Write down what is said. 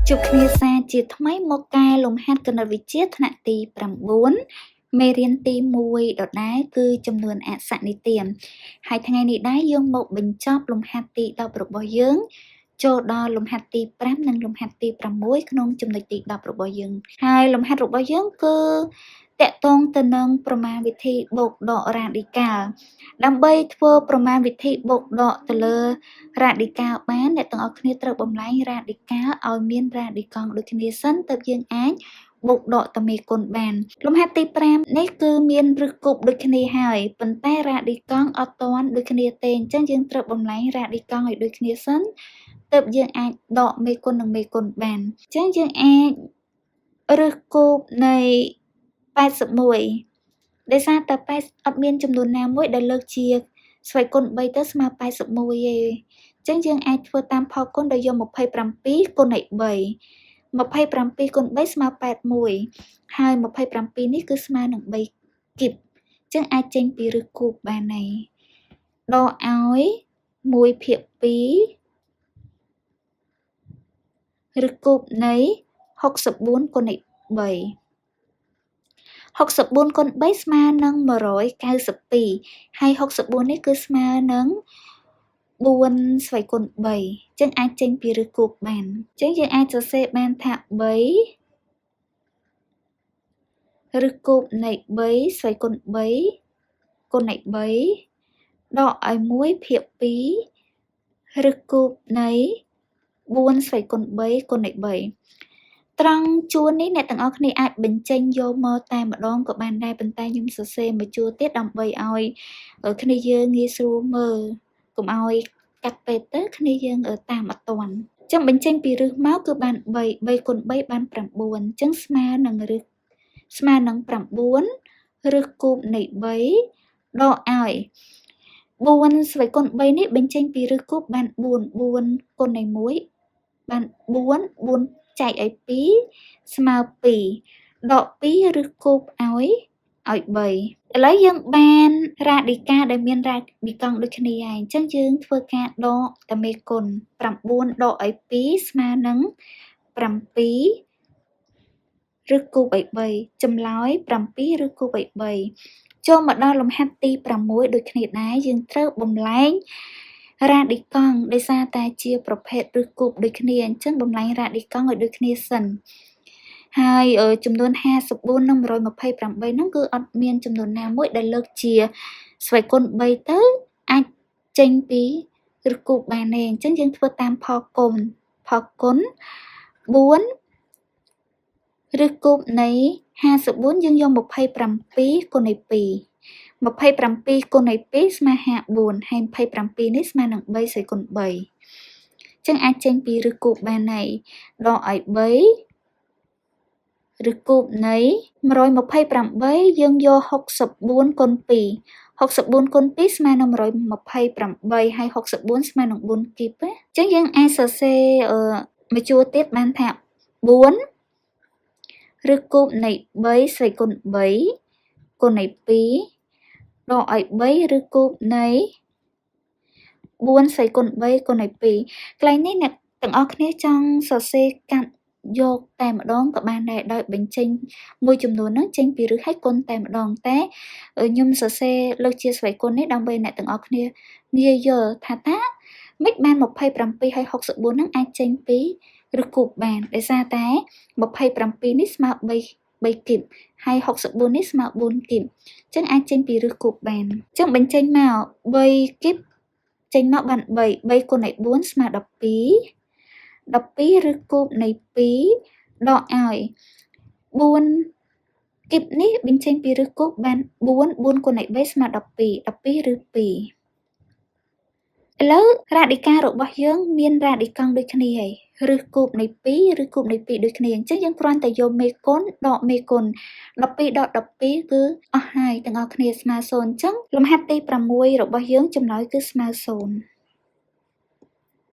Chụpគ្នាសារជាថ្មីមកកែលំហាត់គណិតវិទ្យាថ្នាក់ទី9មេរៀនទី1ដដែលគឺចំនួនអក្សរនិទានហើយថ្ងៃនេះដែរយើងមកបញ្ចប់លំហាត់ទី10របស់យើងចូលដល់លំហាត់ទី5និងលំហាត់ទី6ក្នុងចំណុចទី10របស់យើងហើយលំហាត់របស់យើងគឺតាក់ទងទៅនឹងប្រមាណវិធីបូកដករ៉ាឌីកាល់ដើម្បីធ្វើប្រមាណវិធីបូកដកទៅលើរ៉ាឌីកាល់បានអ្នកទាំងអស់គ្នាត្រូវបំលែងរ៉ាឌីកាល់ឲ្យមានរ៉ាឌីកង់ដូចគ្នាសិនទើបយើងអាចបូកដកតមេគុណបានលំហាត់ទី5នេះគឺមានឫសគប់ដូចគ្នាហើយប៉ុន្តែរ៉ាឌីកង់អត់ទាន់ដូចគ្នាទេអញ្ចឹងយើងត្រូវបំលែងរ៉ាឌីកង់ឲ្យដូចគ្នាសិនទើបយើងអាចដកមេគុណនិងមេគុណបានអញ្ចឹងយើងអាចឫសគប់នៃ81ដោយសារតែ80អត់មានចំនួនណាមួយដែលលើកជាស្វ័យគុណ3ទៅស្មើ81ទេអញ្ចឹងយើងអាចធ្វើតាមផលគុណដោយយក27គុណឲ្យ3 27គុណ3ស្មើ81ហើយ27នេះគឺស្មើនឹង3គីបអញ្ចឹងអាចចេញពីឫសគប់បានហើយដកឲ្យ1/2ឫសគប់នៃ64គុណឲ្យ3 64គុណ3ស្មើនឹង192ហើយ64នេះគឺស្មើនឹង4ស្វ័យគុណ3អញ្ចឹងអាចចេញពីឫសគប់បានអញ្ចឹងយើងអាចសរសេរបានថា3ឫសគប់នៃ3ស្វ័យគុណ3គុណឲ្យ3ដកឲ្យ1/2ឫសគប់នៃ4ស្វ័យគុណ3គុណឲ្យ3ត្រង់ជួរនេះអ្នកទាំងអស់គ្នាអាចបញ្ចេញយកមកតែម្ដងក៏បានដែរប៉ុន្តែខ្ញុំសរសេរមួយជួរទៀតដើម្បីឲ្យគ្នាយើងងាយស្រួលមើលកុំឲ្យកាត់ពេកទៅគ្នាយើងតាមអត់ទាន់អញ្ចឹងបញ្ចេញពីឫសមកគឺបាន3គុណ3បាន9អញ្ចឹងស្មើនឹង9ឫសគប់នៃ3ដកឲ្យ4ស្វ័យគុណ3នេះបញ្ចេញពីឫសគប់បាន4គុណនៃ1បាន4ចែកឲ្យ2ស្មើ2ដក2ឫសគប់ឲ្យ3ឥឡូវយើងបានរ៉ាឌីកាល់ដែលមានរ៉ាឌីកង់ដូចគ្នាហើយអញ្ចឹងយើងធ្វើការដកតមេគុណ9ដកឲ្យ2ស្មើនឹង7ឫសគប់ឲ្យ3ចម្លើយ7ឫសគប់ឲ្យ3ចូលមកដល់លំហាត់ទី6ដូចគ្នាដែរយើងត្រូវបំលែងរ៉ាឌីកង់ដោយសារតែជាប្រភេទឫសគប់ដូចគ្នាអញ្ចឹងបំលែងរ៉ាឌីកង់ឲ្យដូចគ្នាសិនហើយចំនួន54និង128ហ្នឹងគឺអត់មានចំនួនណាមួយដែលលើកជាស្វ័យគុណ3ទៅអាចចេញពីឫសគប់បានទេអញ្ចឹងយើងធ្វើតាមផលគុណ4ឫសគប់នៃ54យើងយក27គុណឲ្យ2 27គុណឲ្យ2ស្មើ54ហើយ27នេះស្មើនឹង3ស្វ័យគុណ3អញ្ចឹងអាចចេញពីឫសគប់បានហើយដកឲ្យ3ឫសគប់នៃ128យើងយក64គុណ2 64គុណ2ស្មើនឹង128ហើយ64ស្មើនឹង4គីបអញ្ចឹងយើងអាចសរសេរមួយជួរទៀតបានថា4ឫសគប់នៃ3ស្វ័យគុណ3គុណឲ្យ2ដកឲ្យ3ឫសគប់នៃ4ស្វ័យគុណ3គុណឲ្យ2កន្លែងនេះអ្នកទាំងអស់គ្នាចង់សរសេរកាត់យកតែម្ដងក៏បានដែរដោយបញ្ចេញមួយចំនួនហ្នឹងចេញពីឫសឲ្យគុណតែម្ដងតែខ្ញុំសរសេរលើកជាស្វ័យគុណនេះដើម្បីអ្នកទាំងអស់គ្នាងាយយល់ថាមិនបាន27ហើយ64ហ្នឹងអាចចេញពីឫសគប់បានដោយសារតែ27នេះស្មើ3គីបហើយ64នេះស្មើ4គីបអញ្ចឹងអាចចេញពីឫសគប់បានអញ្ចឹងបញ្ចេញមក3គីបចេញមកបាន3គុណឲ្យ4ស្មើ12ឫសគប់នៃ2ដកឲ្យ4គីបនេះបញ្ចេញពីឫសគប់បាន4គុណឲ្យ3ស្មើ12ឬ2ឥឡូវរ៉ាឌីកាល់របស់យើងមានរ៉ាឌីកង់ដូចគ្នាហើយឫសគប់នៃ2ឬគប់នៃ2ដូចគ្នាអញ្ចឹងយើងគ្រាន់តែយកមេគុណដកមេគុណ12ដក12គឺអស់ហើយទាំងអស់គ្នាស្មើ0អញ្ចឹងលំហាត់ទី6របស់យើងចម្លើយគឺស្មើ0